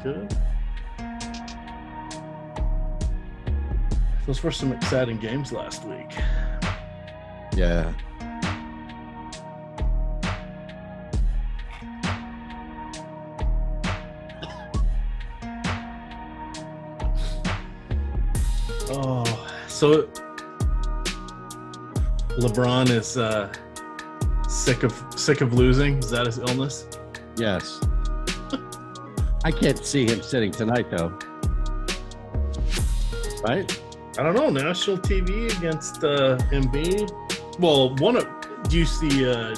could have. Those were some exciting games last week. Yeah. Oh, so LeBron is sick of losing. Is that his illness? Yes. I can't see him sitting tonight, though. Right? I don't know. National TV against Embiid. Well, do you see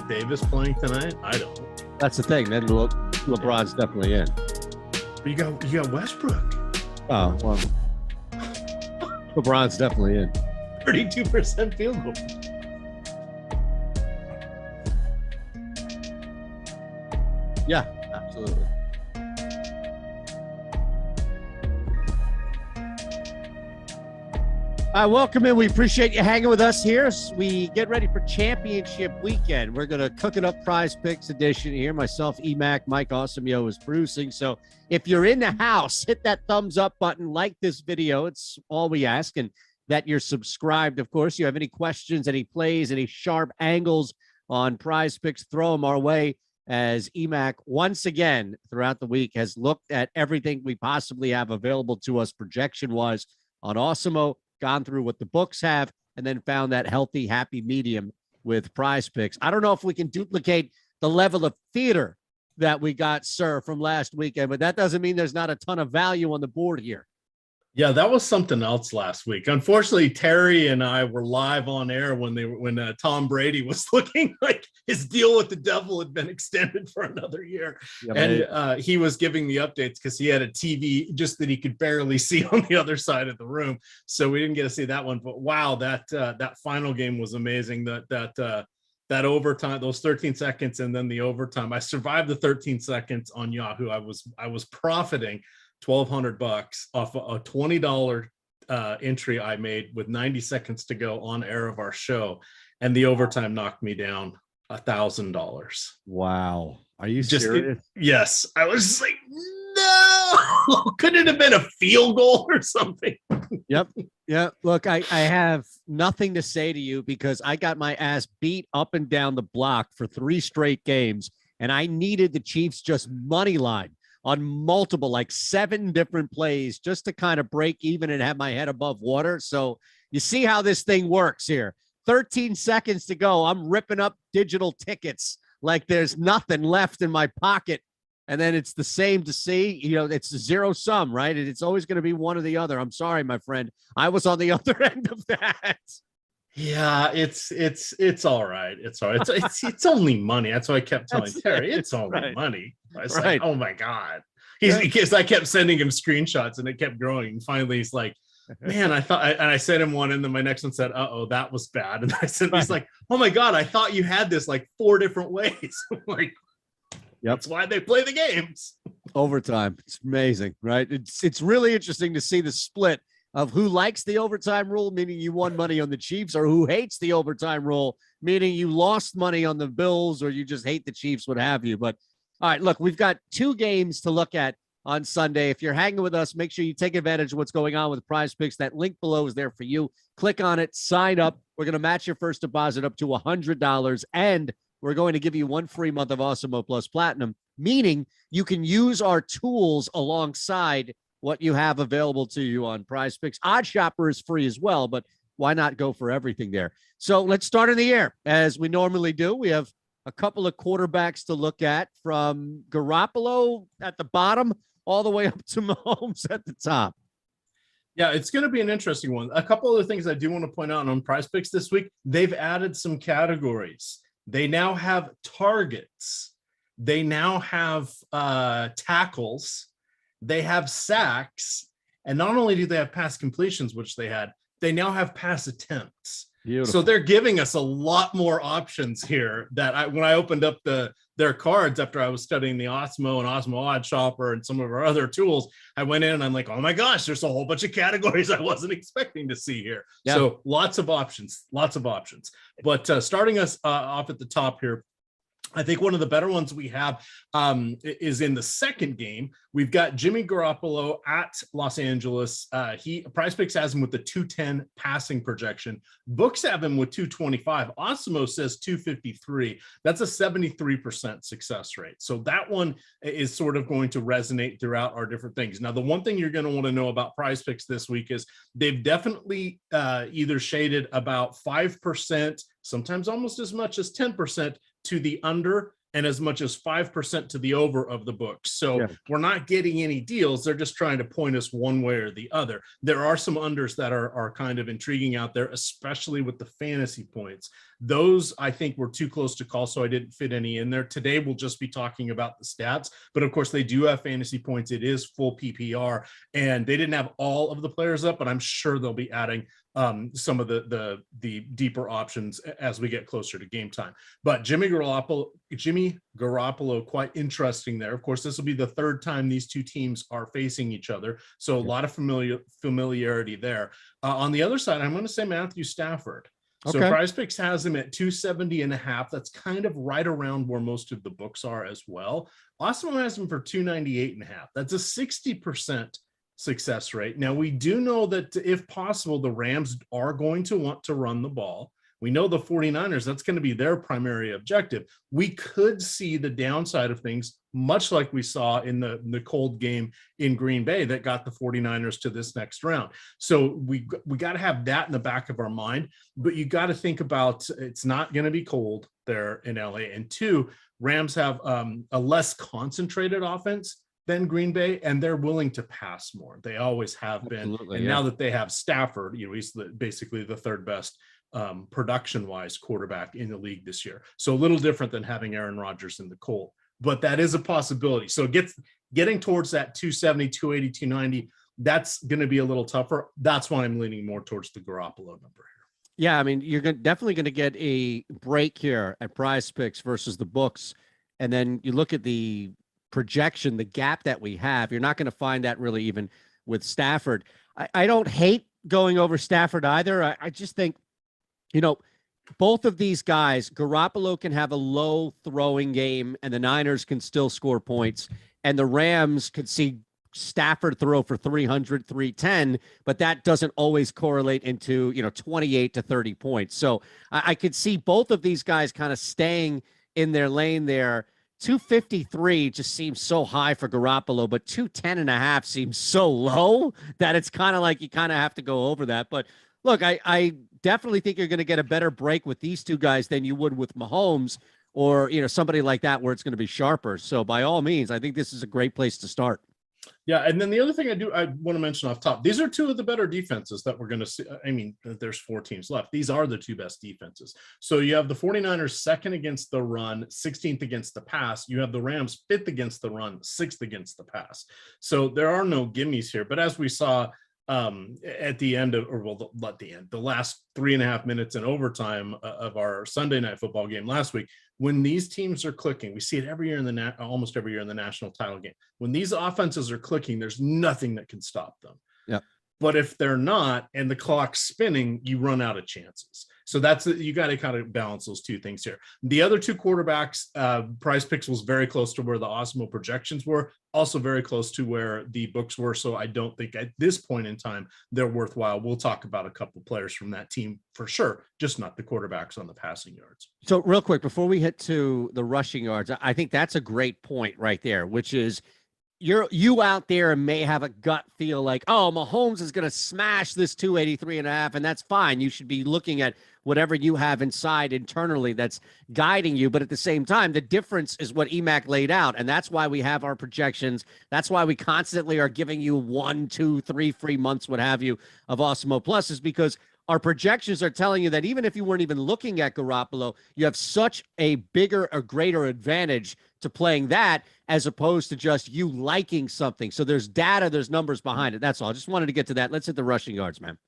Davis playing tonight? I don't. That's the thing. Then LeBron's definitely in. But you got Westbrook. Oh, well. LeBron's definitely in. 32% field goal. Yeah, absolutely. Welcome in. We appreciate you hanging with us here as we get ready for championship weekend. We're going to cook it up prize picks edition here. Myself, EMac, Mike Awesemo is producing. So if you're in the house, hit that thumbs up button, like this video. It's all we ask, and that you're subscribed. Of course, you have any questions, any plays, any sharp angles on prize picks, throw them our way, as EMac once again throughout the week has looked at everything we possibly have available to us projection-wise on Awesemo, gone through what the books have, and then found that healthy, happy medium with prize picks. I don't know if we can duplicate the level of theater that we got, sir, from last weekend, but that doesn't mean there's not a ton of value on the board here. Yeah, that was something else last week. Unfortunately, Terry and I were live on air when Tom Brady was looking like his deal with the devil had been extended for another year. Yeah, and he was giving the updates because he had a TV just that he could barely see on the other side of the room. So we didn't get to see that one. But wow, that final game was amazing. That overtime, those 13 seconds, and then the overtime. I survived the 13 seconds on Yahoo. I was profiting $1,200 off a $20 entry I made with 90 seconds to go on air of our show, and the overtime knocked me down $1,000. Wow, are you serious? Yes, I was just like, no, could it have been a field goal or something? Yep. Yeah. Look, I have nothing to say to you because I got my ass beat up and down the block for 3 straight games, and I needed the Chiefs just money line on multiple, like 7 different plays just to kind of break even and have my head above water. So you see how this thing works here. 13 seconds to go. I'm ripping up digital tickets like there's nothing left in my pocket. And then it's the same to see, it's a zero sum, right? And it's always going to be one or the other. I'm sorry, my friend. I was on the other end of that. Yeah, it's all right. It's all right. It's only money. That's why I kept telling Terry, it's only money. I was like, oh my God. Because I kept sending him screenshots and it kept growing. And finally he's like, man, and I sent him one, and then my next one said, uh-oh, that was bad. And he's like, oh my God, I thought you had this like 4 different ways. I'm like, that's why they play the games. Overtime. It's amazing, right? It's really interesting to see the split of who likes the overtime rule, meaning you won money on the Chiefs, or who hates the overtime rule, meaning you lost money on the Bills, or you just hate the Chiefs, what have you. But all right, look, we've got 2 games to look at on Sunday. If you're hanging with us, make sure you take advantage of what's going on with Prize Picks. That link below is there for you. Click on it, sign up. We're going to match your first deposit up to $100, and we're going to give you 1 free month of Awesemo Plus Platinum, meaning you can use our tools alongside what you have available to you on Prize Picks. Odd Shopper is free as well, but why not go for everything there? So let's start in the air. As we normally do, we have a couple of quarterbacks to look at, from Garoppolo at the bottom all the way up to Mahomes at the top. Yeah, it's going to be an interesting one. A couple of the things I do want to point out on Prize Picks this week, they've added some categories. They now have targets. They now have tackles. They have sacks, and not only do they have pass completions, which they now have pass attempts. Beautiful. So they're giving us a lot more options here. When I opened up their cards after I was studying the Awesemo and Awesemo Odd Shopper and some of our other tools, I went in and I'm like, oh my gosh, there's a whole bunch of categories I wasn't expecting to see here. Yeah. So lots of options. But starting us off at the top here, I think one of the better ones we have is in the second game. We've got Jimmy Garoppolo at Los Angeles. PrizePicks has him with the 210 passing projection. Books have him with 225. Awesemo says 253. That's a 73% success rate. So that one is sort of going to resonate throughout our different things. Now, the one thing you're going to want to know about PrizePicks this week is they've definitely either shaded about 5%, sometimes almost as much as 10% to the under, and as much as 5% to the over of the books. So we're not getting any deals. They're just trying to point us one way or the other. There are some unders that are kind of intriguing out there, especially with the fantasy points. Those, I think, were too close to call, so I didn't fit any in there. Today, we'll just be talking about the stats. But, of course, they do have fantasy points. It is full PPR. And they didn't have all of the players up, but I'm sure they'll be adding some of the deeper options as we get closer to game time. But Jimmy Garoppolo, quite interesting there. Of course, this will be the third time these two teams are facing each other, so a lot of familiarity there. On the other side, I'm going to say Matthew Stafford. So PrizePicks has him at 270.5. That's kind of right around where most of the books are as well. Awesemo has him for 298.5. That's a 60% success rate. Now, we do know that if possible, the Rams are going to want to run the ball. We know the 49ers, that's going to be their primary objective. We could see the downside of things, much like we saw in the cold game in Green Bay that got the 49ers to this next round. So we got to have that in the back of our mind, but you got to think about it's not going to be cold there in LA. And two, Rams have a less concentrated offense than Green Bay, and they're willing to pass more. They always have been. And now that they have Stafford, he's basically the third best production-wise quarterback in the league this year. So a little different than having Aaron Rodgers in the Colt, but that is a possibility. So getting towards that 270, 280, 290, that's going to be a little tougher. That's why I'm leaning more towards the Garoppolo number here. Yeah, I mean, you're definitely going to get a break here at PrizePicks versus the books. And then you look at the projection, the gap that we have, you're not going to find that really even with Stafford. I don't hate going over Stafford either. I just think, both of these guys, Garoppolo can have a low throwing game and the Niners can still score points, and the Rams could see Stafford throw for 300, 310, but that doesn't always correlate into, 28 to 30 points. So I could see both of these guys kind of staying in their lane there. 253 just seems so high for Garoppolo, but 210.5 seems so low that it's kind of like you kind of have to go over that. But look, I definitely think you're going to get a better break with these two guys than you would with Mahomes or, somebody like that where it's going to be sharper. So by all means, I think this is a great place to start. Yeah, and then the other thing I want to mention off top, these are two of the better defenses that we're going to see. I mean, there's 4 teams left. These are the two best defenses. So you have the 49ers second against the run, 16th against the pass. You have the Rams 5th against the run, 6th against the pass. So there are no gimmies here. But as we saw at the end of, the last 3.5 minutes in overtime of our Sunday night football game last week, when these teams are clicking, we see it every year almost every year in the national title game. When these offenses are clicking, there's nothing that can stop them. Yeah. But if they're not, and the clock's spinning, you run out of chances. So you got to kind of balance those two things here. The other two quarterbacks, PrizePicks was very close to where the Awesemo projections were, also very close to where the books were. So I don't think at this point in time they're worthwhile. We'll talk about a couple players from that team for sure, just not the quarterbacks on the passing yards. So real quick, before we hit to the rushing yards, I think that's a great point right there, which is you out there may have a gut feel like, oh, Mahomes is going to smash this 283.5, and that's fine. You should be looking at whatever you have inside internally that's guiding you. But at the same time, the difference is what EMac laid out. And that's why we have our projections. That's why we constantly are giving you 1, 2, 3 free months, what have you, of Awesemo Plus, is because our projections are telling you that even if you weren't even looking at Garoppolo, you have such a bigger or greater advantage to playing that as opposed to just you liking something. So there's data, there's numbers behind it. That's all. I just wanted to get to that. Let's hit the rushing yards, man.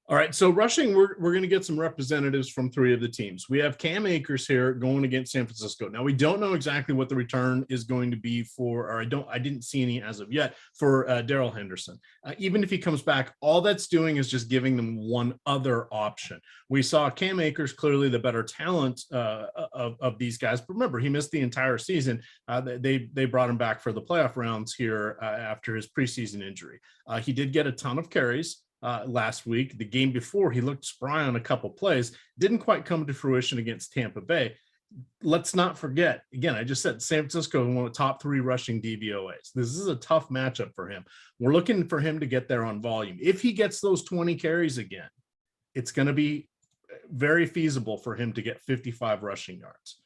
All right, so rushing, we're going to get some representatives from three of the teams. We have Cam Akers here going against San Francisco. Now, we don't know exactly what the return is going to be for, or I didn't see any as of yet for Darrell Henderson. Even if he comes back, all that's doing is just giving them one other option. We saw Cam Akers, clearly the better talent of these guys. But remember, he missed the entire season. They brought him back for the playoff rounds here after his preseason injury. He did get a ton of carries last week. The game before, he looked spry on a couple plays, didn't quite come to fruition against Tampa Bay. Let's not forget, again, I just said San Francisco is one of the top 3 rushing DVOAs. This is a tough matchup for him. We're looking for him to get there on volume. If he gets those 20 carries again, it's going to be very feasible for him to get 55 rushing yards.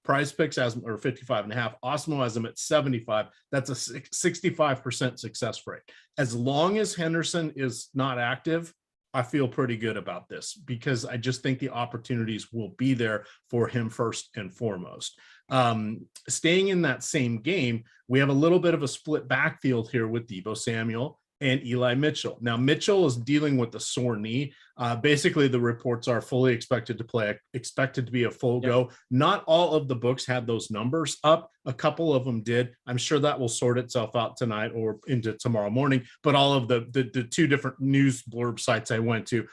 PrizePicks has, or 55.5. Awesemo has him at 75. That's a 65% success rate. As long as Henderson is not active, I feel pretty good about this because I just think the opportunities will be there for him first and foremost. Staying in that same game, we have a little bit of a split backfield here with Deebo Samuel and Eli Mitchell. Now, Mitchell is dealing with a sore knee. Basically, the reports are fully expected to be a full go. Not all of the books had those numbers up. A couple of them did. I'm sure that will sort itself out tonight or into tomorrow morning. But all of the 2 different news blurb sites I went to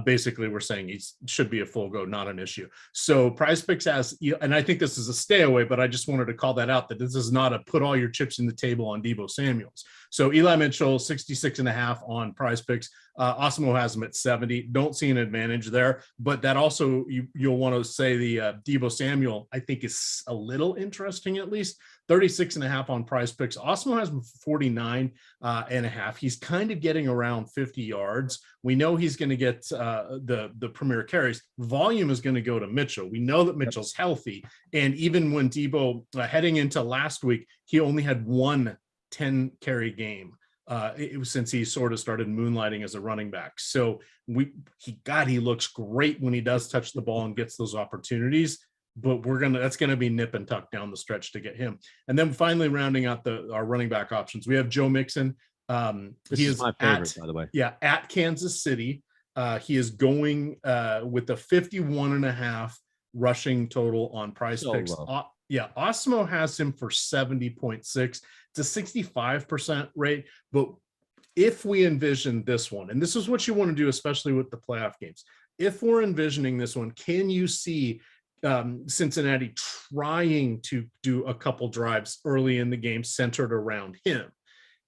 basically were saying he should be a full go, not an issue. So PrizePicks has, and I think this is a stay away, but I just wanted to call that out, that this is not a put all your chips in the table on Deebo Samuels. So Eli Mitchell, 66.5 on PrizePicks. Awesemo has him at 70. Don't see an advantage there, but that also you'll want to say the Deebo Samuel, I think, is a little interesting, at least 36.5 on PrizePicks. Awesemo has 49.5. He's kind of getting around 50 yards. We know he's going to get the premier carries. Volume is going to go to Mitchell. We know that Mitchell's healthy, and even when Deebo heading into last week, he only had 1 10-carry game. It was since he sort of started moonlighting as a running back. So he looks great when he does touch the ball and gets those opportunities, but that's going to be nip and tuck down the stretch to get him. And then finally rounding out our running back options, we have Joe Mixon. He is my favorite, by the way. Yeah. At Kansas City. He is going with a 51.5 rushing total on PrizePicks. Awesemo has him for 70.6. It's a 65% rate, but if we envision this one, and this is what you want to do, especially with the playoff games, if we're envisioning this one, can you see Cincinnati trying to do a couple drives early in the game centered around him?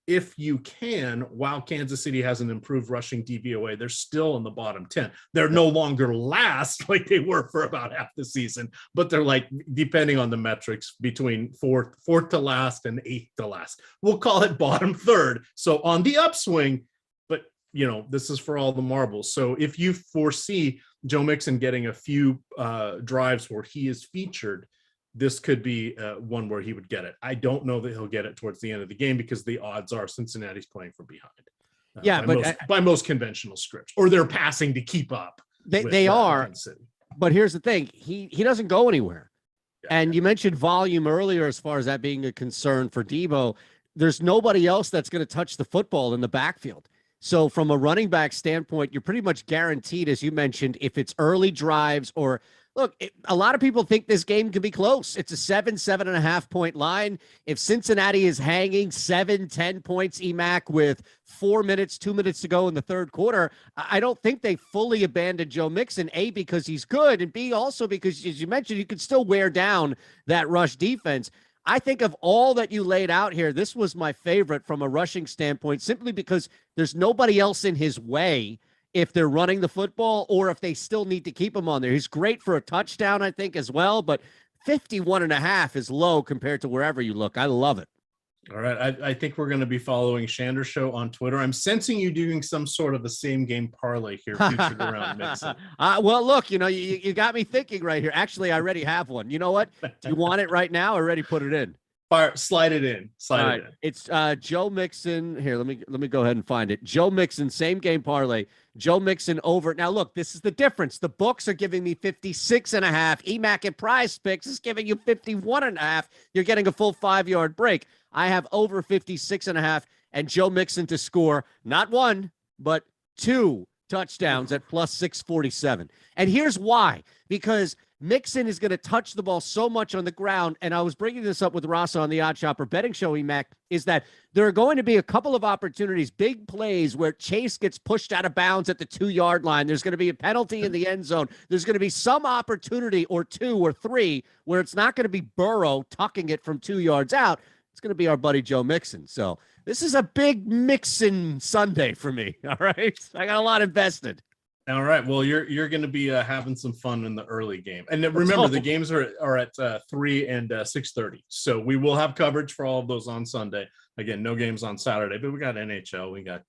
If you can, while Kansas City has an improved rushing DVOA, they're still in the bottom 10. They're no longer last like they were for about half the season, but they're like, depending on the metrics, between fourth to last and 8th to last. We'll call it bottom 3rd. So on the upswing, but this is for all the marbles. So if you foresee Joe Mixon getting a few drives where he is featured, this could be one where he would get it. I don't know that he'll get it towards the end of the game because the odds are Cincinnati's playing from behind. By most conventional scripts, or they're passing to keep up. They are. But here's the thing: he doesn't go anywhere. Yeah. And you mentioned volume earlier, as far as that being a concern for Deebo. There's nobody else that's going to touch the football in the backfield. So from a running back standpoint, you're pretty much guaranteed, as you mentioned, if it's early drives or. Look, a lot of people think this game could be close. It's a 7.5 point line. If Cincinnati is hanging 7-10 points, EMac, with 2 minutes to go in the third quarter, I don't think they fully abandoned Joe Mixon, A, because he's good, and B, also because, as you mentioned, you could still wear down that rush defense. I think of all that you laid out here, this was my favorite from a rushing standpoint, simply because there's nobody else in his way if they're running the football or if they still need to keep him on there. He's great for a touchdown, I think, as well, but 51.5 is low compared to wherever you look. I love it. All right. I think we're going to be following Shander Show on Twitter. I'm sensing you doing some sort of a same game parlay here featured around Mixon. Well, look, you got me thinking right here. Actually, I already have one. You know what? Do you want it right now? I already put it in. Slide it in. Slide it in. It's Joe Mixon. Here, let me go ahead and find it. Joe Mixon, same game parlay. Joe Mixon over. Now, look, this is the difference. The books are giving me 56.5. EMac at PrizePicks is giving you 51.5. You're getting a full 5-yard break. I have over 56.5 and Joe Mixon to score not 1, but 2 touchdowns at plus 647. And here's why. Because Mixon is going to touch the ball so much on the ground, and I was bringing this up with Rasa on the Odd Shopper betting show, EMac, is that there are going to be a couple of opportunities, big plays where Chase gets pushed out of bounds at the 2-yard line. There's going to be a penalty in the end zone. There's going to be some opportunity or 2 or 3 where it's not going to be Burrow tucking it from 2 yards out. It's going to be our buddy Joe Mixon. So this is a big Mixon Sunday for me. All right. I got a lot invested. All right. Well, you're going to be having some fun in the early game. And remember, the games are at 3 and 6:30. So we will have coverage for all of those on Sunday. Again, no games on Saturday, but we got NHL, we got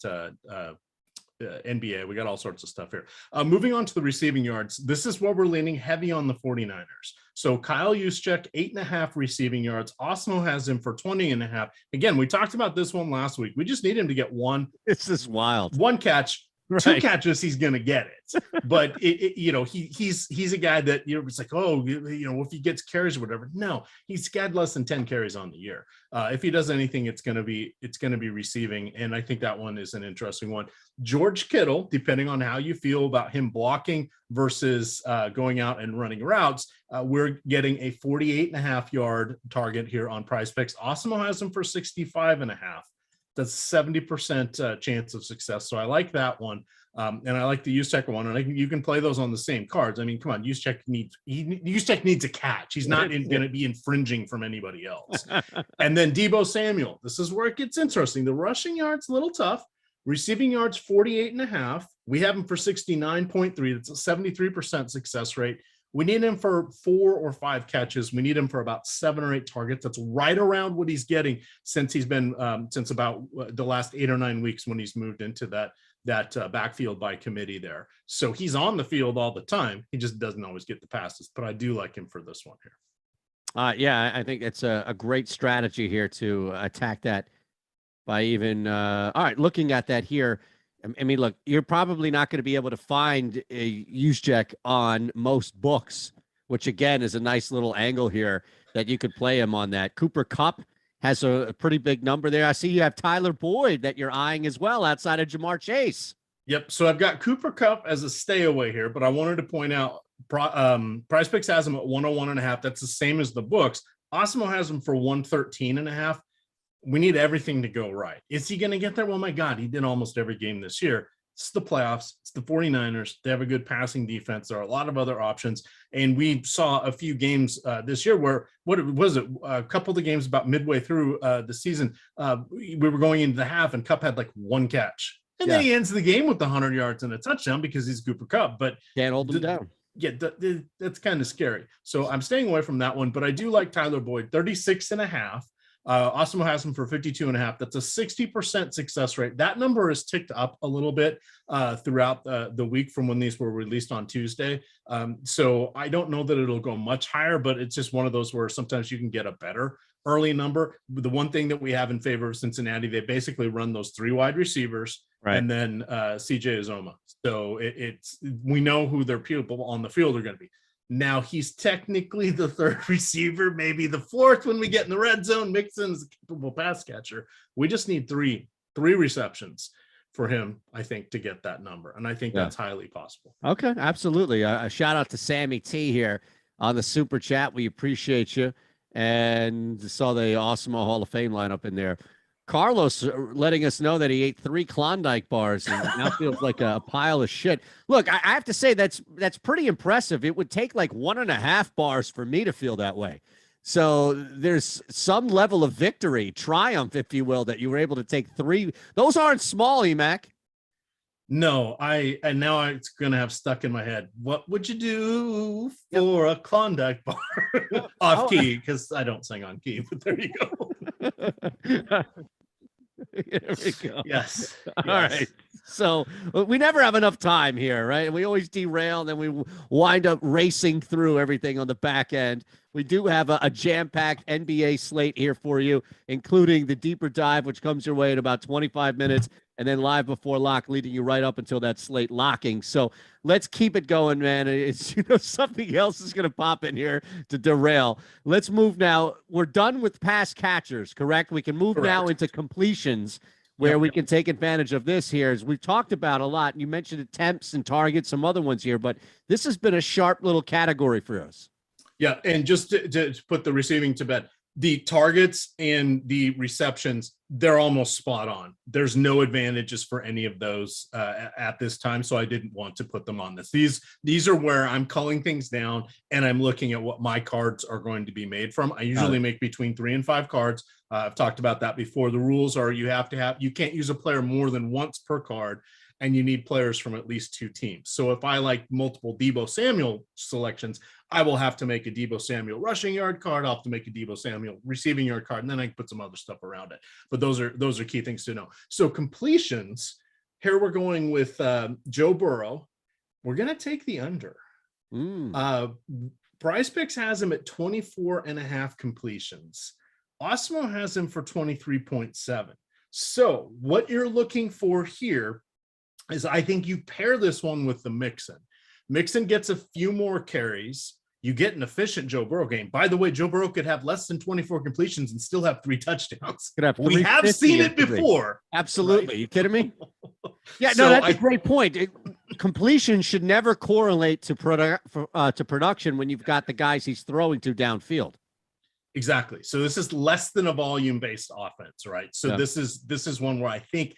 NBA, we got all sorts of stuff here. Moving on to the receiving yards, this is where we're leaning heavy on the 49ers. So Kyle Juszczyk, 8.5 receiving yards. Awesemo has him for 20.5. Again, we talked about this one last week. We just need him to get one. This is wild. One catch. Right. 2 catches, he's going to get it. But he's a guy that, it's like, oh, if he gets carries or whatever. No, he's got less than 10 carries on the year. If he does anything, it's going to be receiving. And I think that one is an interesting one. George Kittle, depending on how you feel about him blocking versus going out and running routes, we're getting a 48.5-yard target here on PrizePicks. Awesemo has him for 65.5. That's 70% chance of success. So I like that one. And I like the Juszczyk one. And you can play those on the same cards. I mean, come on, Juszczyk needs a catch. He's not going to be infringing from anybody else. And then Deebo Samuel. This is where it gets interesting. The rushing yards, a little tough. Receiving yards, 48.5. We have him for 69.3. That's a 73% success rate. We need him for 4 or 5 catches. We need him for about 7 or 8 targets. That's right around what he's getting since he's been since about the last 8 or 9 weeks when he's moved into that backfield by committee there. So he's on the field all the time. He just doesn't always get the passes, but I do like him for this one here. Yeah, I think it's a great strategy here to attack that by even all right, looking at that here. I mean, look, you're probably not going to be able to find a Juszczyk on most books, which again is a nice little angle here that you could play him on that. Cooper Kupp has a pretty big number there. I see you have Tyler Boyd that you're eyeing as well outside of Jamar Chase. Yep. So I've got Cooper Kupp as a stay away here, but I wanted to point out PrizePicks has him at 101.5. That's the same as the books. Awesemo has him for 113.5. We need everything to go right. Is he going to get there? Well, my God, he did almost every game this year. It's the playoffs. It's the 49ers. They have a good passing defense. There are a lot of other options. And we saw a few games this year where, what was it? A couple of the games about midway through the season, we were going into the half and Kupp had like 1 catch. And then he ends the game with 100 yards and a touchdown because he's Cooper Kupp. But can't hold him down. Yeah, that's kind of scary. So I'm staying away from that one. But I do like Tyler Boyd, 36.5. Awesemo has him for 52.5. That's a 60% success rate. That number has ticked up a little bit throughout the week from when these were released on Tuesday. So I don't know that it'll go much higher, but it's just one of those where sometimes you can get a better early number. The one thing that we have in favor of Cincinnati, they basically run those 3 wide receivers and then CJ Uzomah. So we know who their people on the field are going to be. Now he's technically the 3rd receiver, maybe the 4th when we get in the red zone. Mixon's a capable pass catcher. We just need three receptions for him, I think, to get that number. And I think that's highly possible. Okay, absolutely. A shout out to Sammy T here on the super chat. We appreciate you. And saw the Awesemo Hall of Fame lineup in there. Carlos letting us know that he ate 3 Klondike bars and now feels like a pile of shit. Look, I have to say that's pretty impressive. It would take like 1.5 bars for me to feel that way. So there's some level of victory, triumph, if you will, that you were able to take 3. Those aren't small, EMac. No, and now it's going to have stuck in my head. What would you do for a Klondike bar? Off key, because I don't sing on key, but there you go. There we go. Yes. All right. So we never have enough time here, right? We always derail, and then we wind up racing through everything on the back end. We do have a jam-packed NBA slate here for you, including the deeper dive, which comes your way in about 25 minutes, and then live before lock, leading you right up until that slate locking. So let's keep it going, man. It's something else is going to pop in here to derail. Let's move now. We're done with pass catchers, correct? We can move now into completions. where we can take advantage of this here is we've talked about a lot. You mentioned attempts and targets, some other ones here, but this has been a sharp little category for us. Yeah, and just to put the receiving to bed, the targets and the receptions, they're almost spot on. There's no advantages for any of those at this time, so I didn't want to put them on this. These are where I'm culling things down, and I'm looking at what my cards are going to be made from. I usually make between 3 and 5 cards. I've talked about that before. The rules are you can't use a player more than once per card, and you need players from at least 2 teams. So if I like multiple Deebo Samuel selections, I will have to make a Deebo Samuel rushing yard card. I'll have to make a Deebo Samuel receiving yard card, and then I can put some other stuff around it. But those are key things to know. So completions, here we're going with Joe Burrow. We're going to take the under. PrizePicks has him at 24.5 completions. Awesemo has him for 23.7. So what you're looking for here is I think you pair this one with the Mixon. Mixon gets a few more carries. You get an efficient Joe Burrow game. By the way, Joe Burrow could have less than 24 completions and still have 3 touchdowns. We have seen it before. Absolutely. Right? You kidding me? Yeah, no, that's a great point. Completion should never correlate to production when you've got the guys he's throwing to downfield. Exactly. So this is less than a volume-based offense, right? So this is one where I think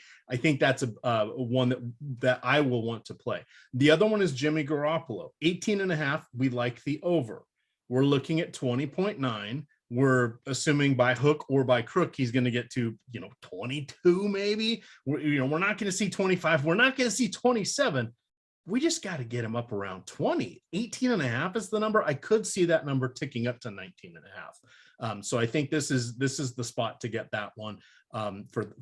that's a one that I will want to play. The other one is Jimmy Garoppolo, 18.5. We like the over. We're looking at 20.9. We're assuming by hook or by crook he's going to get to 22 maybe. We're not going to see 25. We're not going to see 27. We just got to get him up around 20. 18.5 is the number. I could see that number ticking up to 19.5. So I think this is the spot to get that one for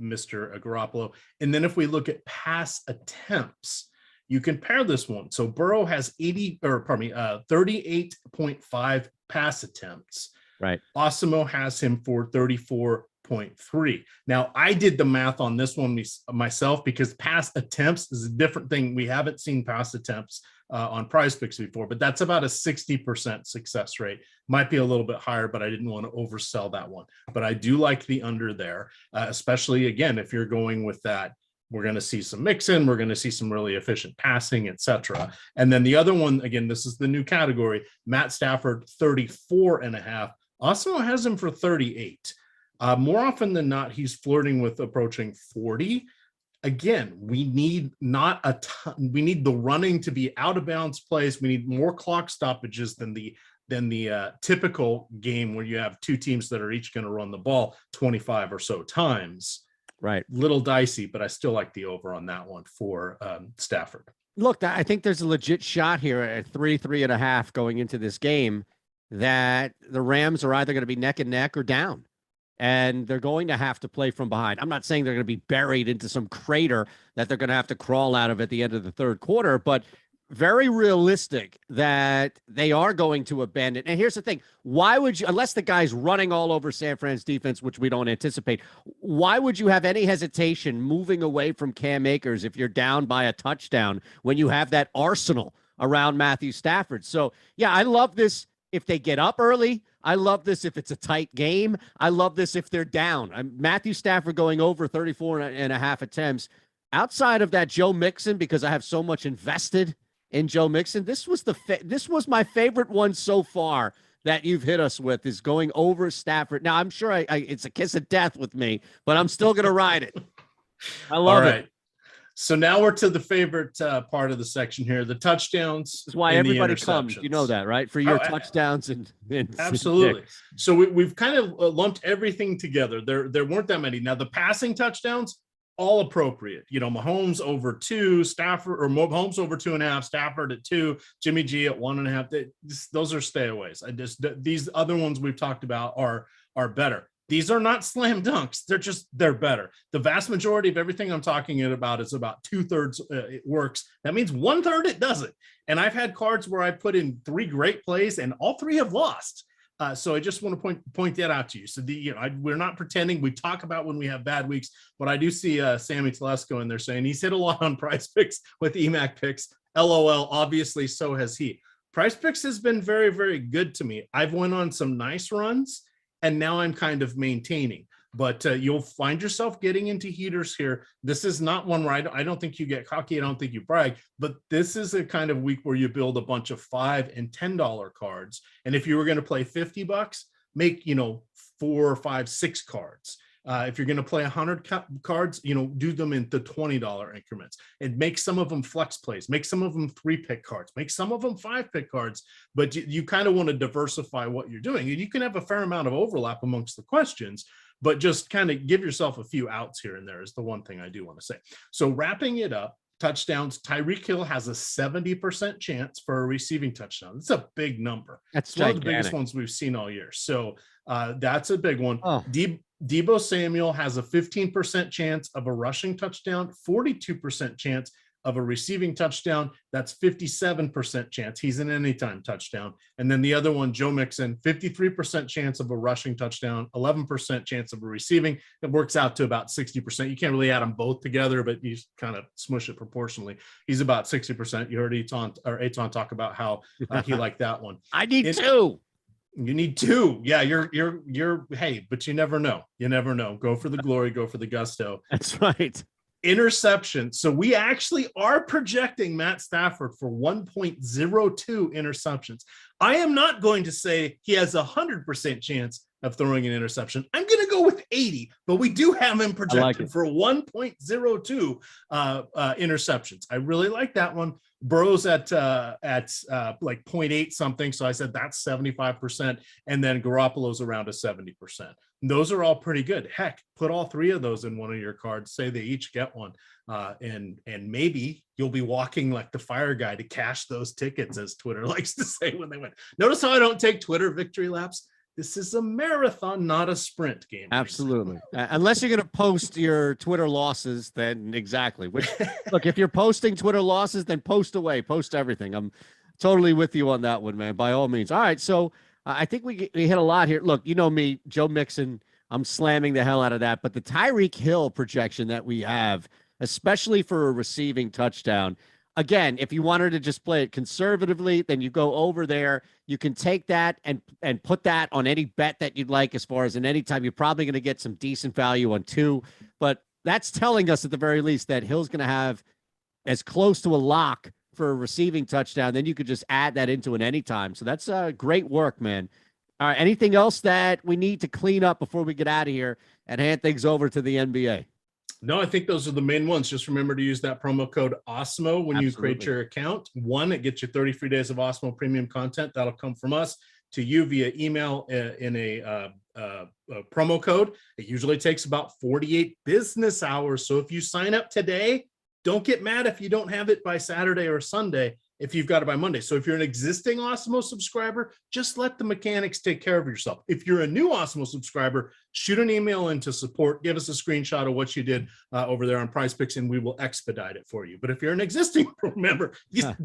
Mr. Garoppolo. And then if we look at pass attempts, you can pair this one. So Burrow has 38.5 pass attempts. Right. Awesemo has him for 34.3. Now, I did the math on this one myself because pass attempts is a different thing. We haven't seen pass attempts on PrizePicks before, but that's about a 60% success rate. Might be a little bit higher, but I didn't want to oversell that one. But I do like the under there, especially, again, if you're going with that. We're going to see some Mixon. We're going to see some really efficient passing, etc. And then the other one, again, this is the new category. Matt Stafford, 34.5. Awesemo has him for 38. More often than not, he's flirting with approaching 40. Again, we need not a ton. We need the running to be out of bounds plays. We need more clock stoppages than the typical game where you have 2 teams that are each going to run the ball 25 or so times. Right. Little dicey, but I still like the over on that one for Stafford. Look, I think there's a legit shot here at 3.5 going into this game that the Rams are either going to be neck and neck or down. And they're going to have to play from behind. I'm not saying they're going to be buried into some crater that they're going to have to crawl out of at the end of the third quarter, but very realistic that they are going to abandon. And here's the thing. Why would you, unless the guy's running all over San Fran's defense, which we don't anticipate, why would you have any hesitation moving away from Cam Akers if you're down by a touchdown when you have that arsenal around Matthew Stafford? So, yeah, I love this if they get up early. I love this if it's a tight game. I love this if they're down. Matthew Stafford going over 34.5 attempts. Outside of that Joe Mixon, because I have so much invested in Joe Mixon, this was my favorite one so far that you've hit us with, is going over Stafford. Now, I'm sure it's a kiss of death with me, but I'm still going to ride it. I love it. So now we're to the favorite part of the section here, the touchdowns. This is why everybody comes. You know that, right? For your touchdowns and absolutely. So we've kind of lumped everything together. There weren't that many. Now, the passing touchdowns, all appropriate. Mahomes over 2, Stafford, or Mahomes over 2.5, Stafford at 2, Jimmy G at 1.5. Those are stayaways. These other ones we've talked about are better. These are not slam dunks. They're better. The vast majority of everything I'm talking about is about 2/3 it works. That means 1/3 it doesn't. And I've had cards where I put in 3 great plays and all 3 have lost. So I just want to point that out to you. So we're not pretending. We talk about when we have bad weeks, but I do see Sammy Telesco in there saying he's hit a lot on PrizePicks with EMac picks. LOL. Obviously, so has he. PrizePicks has been very, very good to me. I've went on some nice runs, and now I'm kind of maintaining. but you'll find yourself getting into heaters here. This is not one where I don't think you get cocky. I don't think you brag, but this is a kind of week where you build a bunch of $5 and $10 cards. And if you were going to play $50, make, 4, 5, 6 cards. If you're going to play 100 cards, do them in the $20 increments and make some of them flex plays, make some of them 3-pick cards, make some of them 5-pick cards, but you kind of want to diversify what you're doing. And you can have a fair amount of overlap amongst the questions, but just kind of give yourself a few outs here and there is the one thing I do want to say. So wrapping it up, touchdowns, Tyreek Hill has a 70% chance for a receiving touchdown. It's a big number. That's one of the biggest ones we've seen all year. So that's a big one. Deebo Samuel has a 15% chance of a rushing touchdown, 42% chance of a receiving touchdown. That's 57% chance. He's an anytime touchdown. And then the other one, Joe Mixon, 53% chance of a rushing touchdown, 11% chance of a receiving. It works out to about 60%. You can't really add them both together, but you kind of smush it proportionally. He's about 60%. You heard Eytan talk about how he liked that one. I need 2. You need 2. Yeah, you're hey, but you never know. You never know. Go for the glory, go for the gusto. That's right. Interception. So we actually are projecting Matt Stafford for 1.02 interceptions. I am not going to say he has 100% chance of throwing an interception. I'm going to go with 80, but we do have him projected for 1.02 interceptions. I really like that one. Burrow's at like 0.8 something. So I said that's 75%. And then Garoppolo's around a 70%. Those are all pretty good. Heck, put all 3 of those in one of your cards. Say they each get one. And maybe you'll be walking like the fire guy to cash those tickets, as Twitter likes to say when they win. Notice how I don't take Twitter victory laps. This is a marathon, not a sprint game. Absolutely. Unless you're going to post your Twitter losses, then exactly. Which, look, if you're posting Twitter losses, then post away, post everything. I'm totally with you on that one, man, by all means. All right, so I think we hit a lot here. Look, you know me, Joe Mixon, I'm slamming the hell out of that. But the Tyreek Hill projection that we have, especially for a receiving touchdown, again, if you wanted to just play it conservatively, then you go over there. You can take that and put that on any bet that you'd like as far as in any time. You're probably going to get some decent value on 2. But that's telling us at the very least that Hill's going to have as close to a lock for a receiving touchdown. Then you could just add that into an anytime. So that's great work, man. All right, anything else that we need to clean up before we get out of here and hand things over to the NBA? No, I think those are the main ones. Just remember to use that promo code Awesemo when you create your account. 1, it gets you 30 free days of Awesemo premium content. That'll come from us to you via email in a promo code. It usually takes about 48 business hours. So if you sign up today, don't get mad if you don't have it by Saturday or Sunday if you've got it by Monday. So if you're an existing Awesemo subscriber, just let the mechanics take care of yourself. If you're a new Awesemo subscriber, shoot an email into support, give us a screenshot of what you did over there on PrizePicks, and we will expedite it for you. But if you're an existing member,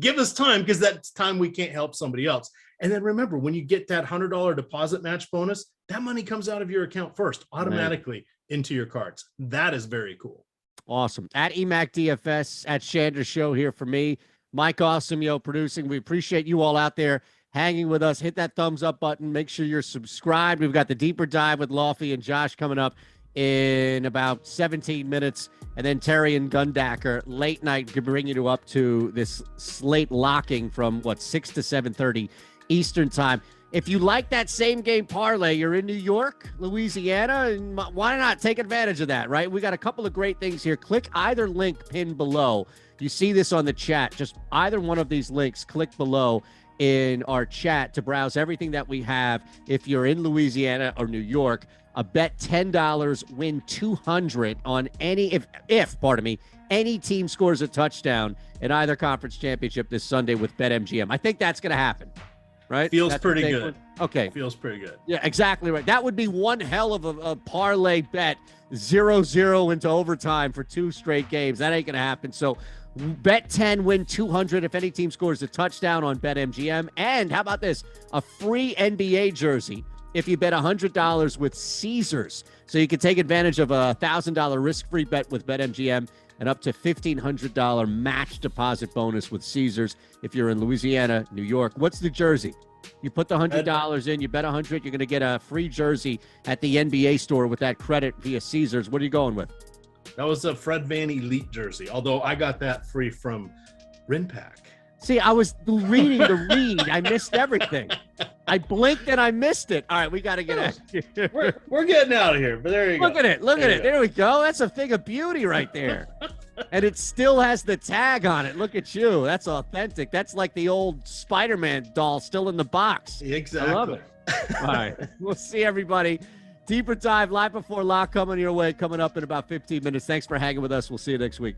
give us time, because that's time we can't help somebody else. And then remember, when you get that $100 deposit match bonus, that money comes out of your account first, automatically into your cards. That is very cool. Awesome. At EMac DFS, at Shander Show here for me. Mike Awesemo producing. We appreciate you all out there hanging with us. Hit that thumbs up button. Make sure you're subscribed. We've got the deeper dive with Lofty and Josh coming up in about 17 minutes. And then Terry and Gundacker late night to bring you up to this slate locking from 6 to 7:30 Eastern time. If you like that same game parlay, you're in New York, Louisiana, and why not take advantage of that, right? We got a couple of great things here. Click either link pinned below. You see this on the chat. Just either one of these links, click below in our chat to browse everything that we have. If you're in Louisiana or New York, a bet $10, win $200 on any, any team scores a touchdown in either conference championship this Sunday with BetMGM. I think that's going to happen. Right? Feels pretty good. Okay. Feels pretty good. Yeah, exactly right. That would be one hell of a parlay bet, 0-0 into overtime for 2 straight games. That ain't going to happen. So bet 10, win 200 if any team scores a touchdown on BetMGM. And how about this? A free NBA jersey if you bet $100 with Caesars. So you can take advantage of a $1,000 risk-free bet with BetMGM and up to $1,500 match deposit bonus with Caesars if you're in Louisiana, New York. What's the jersey? You put the $100 in, you bet 100, you're going to get a free jersey at the NBA store with that credit via Caesars. What are you going with? That was a Fred Van Elite jersey, although I got that free from Rinpack. See, I was reading the read. I missed everything. I blinked and I missed it. All right, we got to get out of here. We're getting out of here, but there you go. Look at it. Look at it. There we go. That's a thing of beauty right there. And it still has the tag on it. Look at you. That's authentic. That's like the old Spider-Man doll still in the box. Exactly. I love it. All right. We'll see everybody. Deeper dive live before lock coming your way, coming up in about 15 minutes. Thanks for hanging with us. We'll see you next week.